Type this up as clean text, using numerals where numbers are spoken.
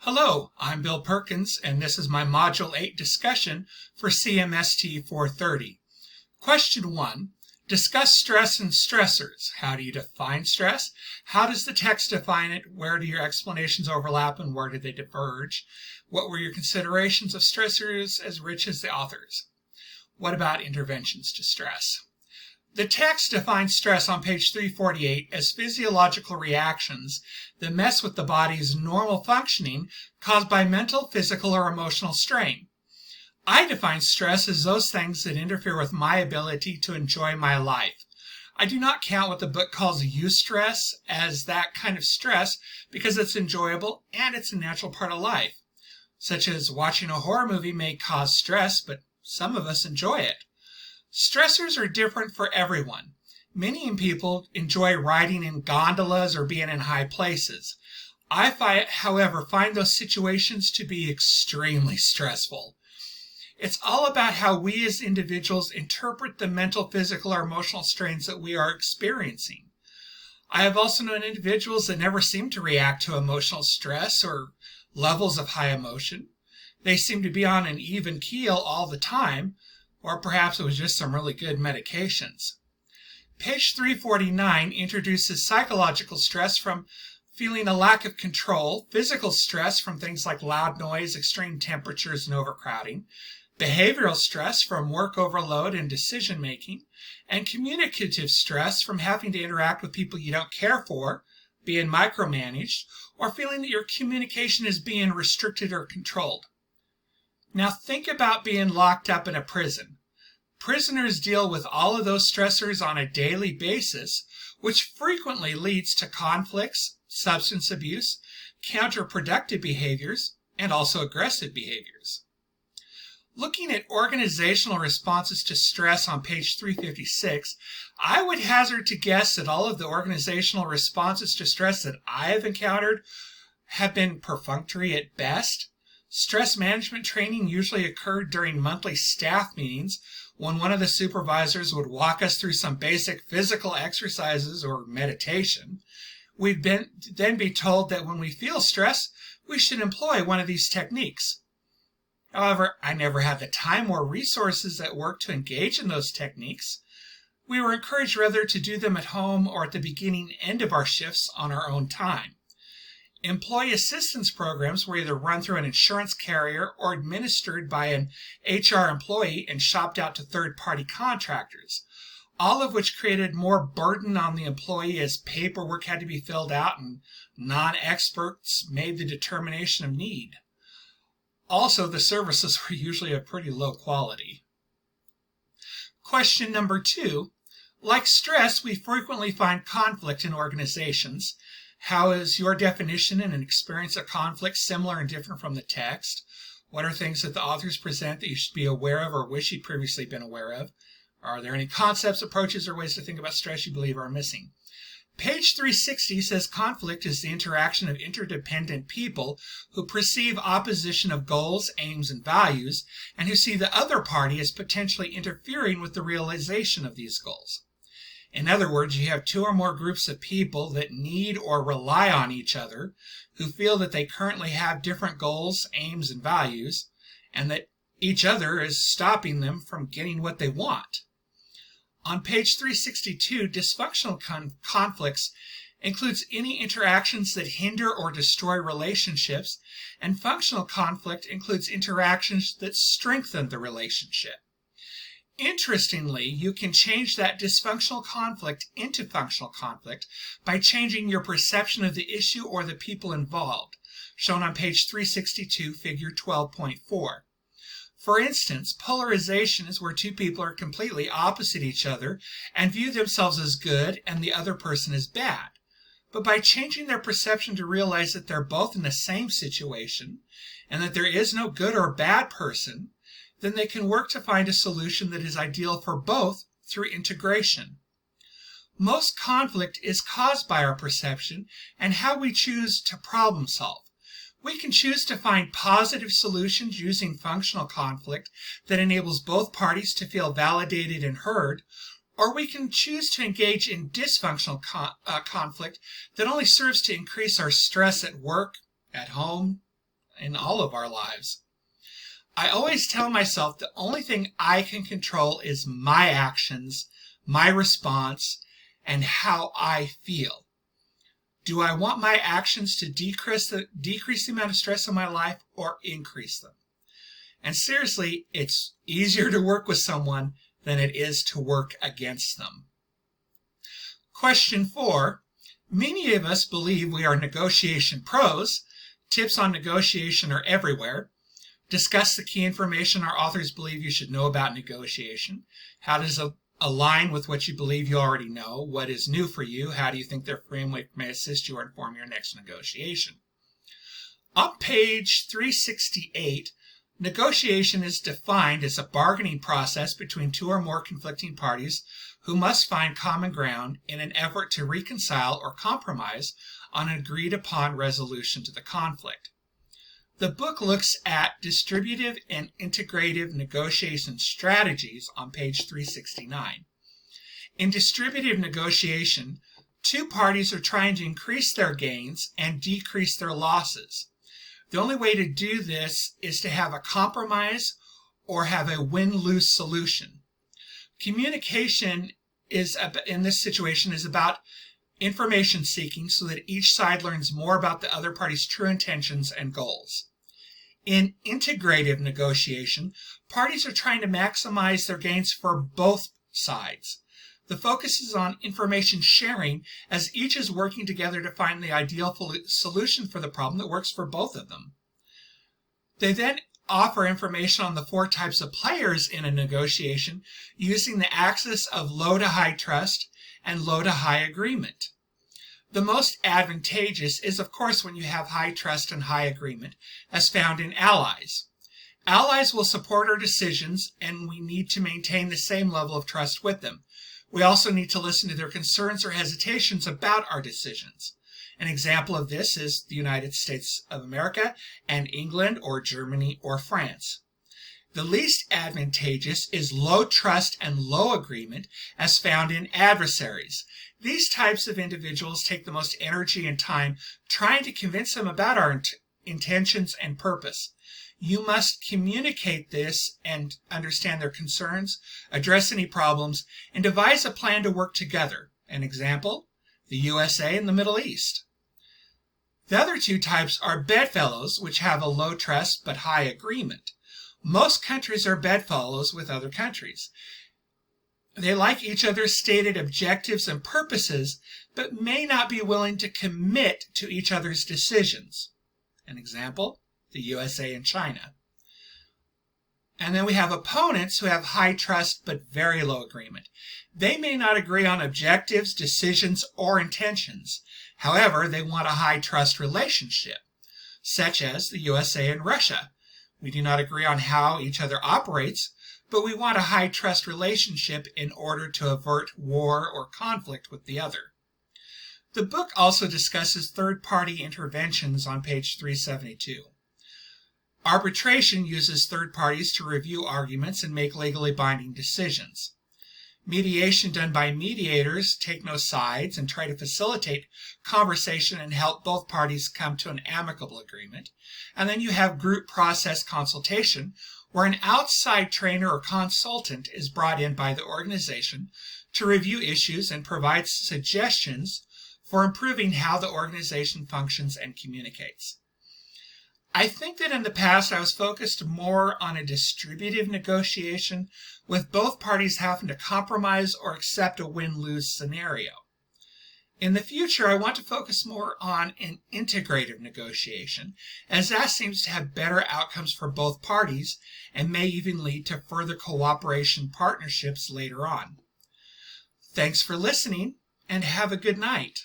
Hello, I'm Bill Perkins, and this is my Module 8 discussion for CMST430. Question 1. Discuss stress and stressors. How do you define stress? How does the text define it? Where do your explanations overlap and where do they diverge? What were your considerations of stressors as rich as the authors? What about interventions to stress? The text defines stress on page 348 as physiological reactions that mess with the body's normal functioning caused by mental, physical, or emotional strain. I define stress as those things that interfere with my ability to enjoy my life. I do not count what the book calls eustress as that kind of stress because it's enjoyable and it's a natural part of life. Such as watching a horror movie may cause stress, but some of us enjoy it. Stressors are different for everyone. Many people enjoy riding in gondolas or being in high places. I, however, find those situations to be extremely stressful. It's all about how we as individuals interpret the mental, physical, or emotional strains that we are experiencing. I have also known individuals that never seem to react to emotional stress or levels of high emotion. They seem to be on an even keel all the time, or perhaps it was just some really good medications. Page 349 introduces psychological stress from feeling a lack of control, physical stress from things like loud noise, extreme temperatures, and overcrowding, behavioral stress from work overload and decision making, and communicative stress from having to interact with people you don't care for, being micromanaged, or feeling that your communication is being restricted or controlled. Now think about being locked up in a prison. Prisoners deal with all of those stressors on a daily basis, which frequently leads to conflicts, substance abuse, counterproductive behaviors, and also aggressive behaviors. Looking at organizational responses to stress on page 356, I would hazard to guess that all of the organizational responses to stress that I have encountered have been perfunctory at best. Stress management training usually occurred during monthly staff meetings when one of the supervisors would walk us through some basic physical exercises or meditation. We'd then be told that when we feel stress, we should employ one of these techniques. However, I never had the time or resources at work to engage in those techniques. We were encouraged rather to do them at home or at the beginning and end of our shifts on our own time. Employee assistance programs were either run through an insurance carrier or administered by an HR employee and shopped out to third-party contractors, all of which created more burden on the employee as paperwork had to be filled out and non-experts made the determination of need. Also, the services were usually of pretty low quality. Question number 2. Like stress, we frequently find conflict in organizations. How is your definition and experience of conflict similar and different from the text? What are things that the authors present that you should be aware of or wish you'd previously been aware of? Are there any concepts, approaches, or ways to think about stress you believe are missing? Page 360 says conflict is the interaction of interdependent people who perceive opposition of goals, aims, and values, and who see the other party as potentially interfering with the realization of these goals. In other words, you have two or more groups of people that need or rely on each other, who feel that they currently have different goals, aims, and values, and that each other is stopping them from getting what they want. On page 362, dysfunctional conflicts includes any interactions that hinder or destroy relationships, and functional conflict includes interactions that strengthen the relationship. Interestingly, you can change that dysfunctional conflict into functional conflict by changing your perception of the issue or the people involved, shown on page 362, figure 12.4. For instance, polarization is where two people are completely opposite each other and view themselves as good and the other person as bad. But by changing their perception to realize that they're both in the same situation and that there is no good or bad person, then they can work to find a solution that is ideal for both through integration. Most conflict is caused by our perception and how we choose to problem solve. We can choose to find positive solutions using functional conflict that enables both parties to feel validated and heard, or we can choose to engage in dysfunctional conflict that only serves to increase our stress at work, at home, in all of our lives. I always tell myself the only thing I can control is my actions, my response, and how I feel. Do I want my actions to decrease the amount of stress in my life or increase them? And seriously, it's easier to work with someone than it is to work against them. Question 4. Many of us believe we are negotiation pros. Tips on negotiation are everywhere. Discuss the key information our authors believe you should know about negotiation. How does it align with what you believe you already know? What is new for you? How do you think their framework may assist you or inform your next negotiation? On page 368, negotiation is defined as a bargaining process between two or more conflicting parties who must find common ground in an effort to reconcile or compromise on an agreed-upon resolution to the conflict. The book looks at distributive and integrative negotiation strategies on page 369. In distributive negotiation, two parties are trying to increase their gains and decrease their losses. The only way to do this is to have a compromise or have a win-lose solution. Communication in this situation is about information seeking so that each side learns more about the other party's true intentions and goals. In integrative negotiation, parties are trying to maximize their gains for both sides. The focus is on information sharing as each is working together to find the ideal solution for the problem that works for both of them. They then offer information on the 4 types of players in a negotiation using the axis of low to high trust and low to high agreement. The most advantageous is, of course, when you have high trust and high agreement, as found in allies. Allies will support our decisions, and we need to maintain the same level of trust with them. We also need to listen to their concerns or hesitations about our decisions. An example of this is the United States of America and England or Germany or France. The least advantageous is low trust and low agreement, as found in adversaries. These types of individuals take the most energy and time trying to convince them about our intentions and purpose. You must communicate this and understand their concerns, address any problems, and devise a plan to work together. An example, the USA and the Middle East. The other 2 types are bedfellows, which have a low trust but high agreement. Most countries are bedfellows with other countries. They like each other's stated objectives and purposes, but may not be willing to commit to each other's decisions. An example, the USA and China. And then we have opponents who have high trust but very low agreement. They may not agree on objectives, decisions, or intentions. However, they want a high trust relationship, such as the USA and Russia. We do not agree on how each other operates, but we want a high trust relationship in order to avert war or conflict with the other. The book also discusses third-party interventions on page 372. Arbitration uses third parties to review arguments and make legally binding decisions. Mediation done by mediators take no sides and try to facilitate conversation and help both parties come to an amicable agreement. And then you have group process consultation, where an outside trainer or consultant is brought in by the organization to review issues and provide suggestions for improving how the organization functions and communicates. I think that in the past I was focused more on a distributive negotiation with both parties having to compromise or accept a win-lose scenario. In the future, I want to focus more on an integrative negotiation, as that seems to have better outcomes for both parties and may even lead to further cooperation partnerships later on. Thanks for listening, and have a good night.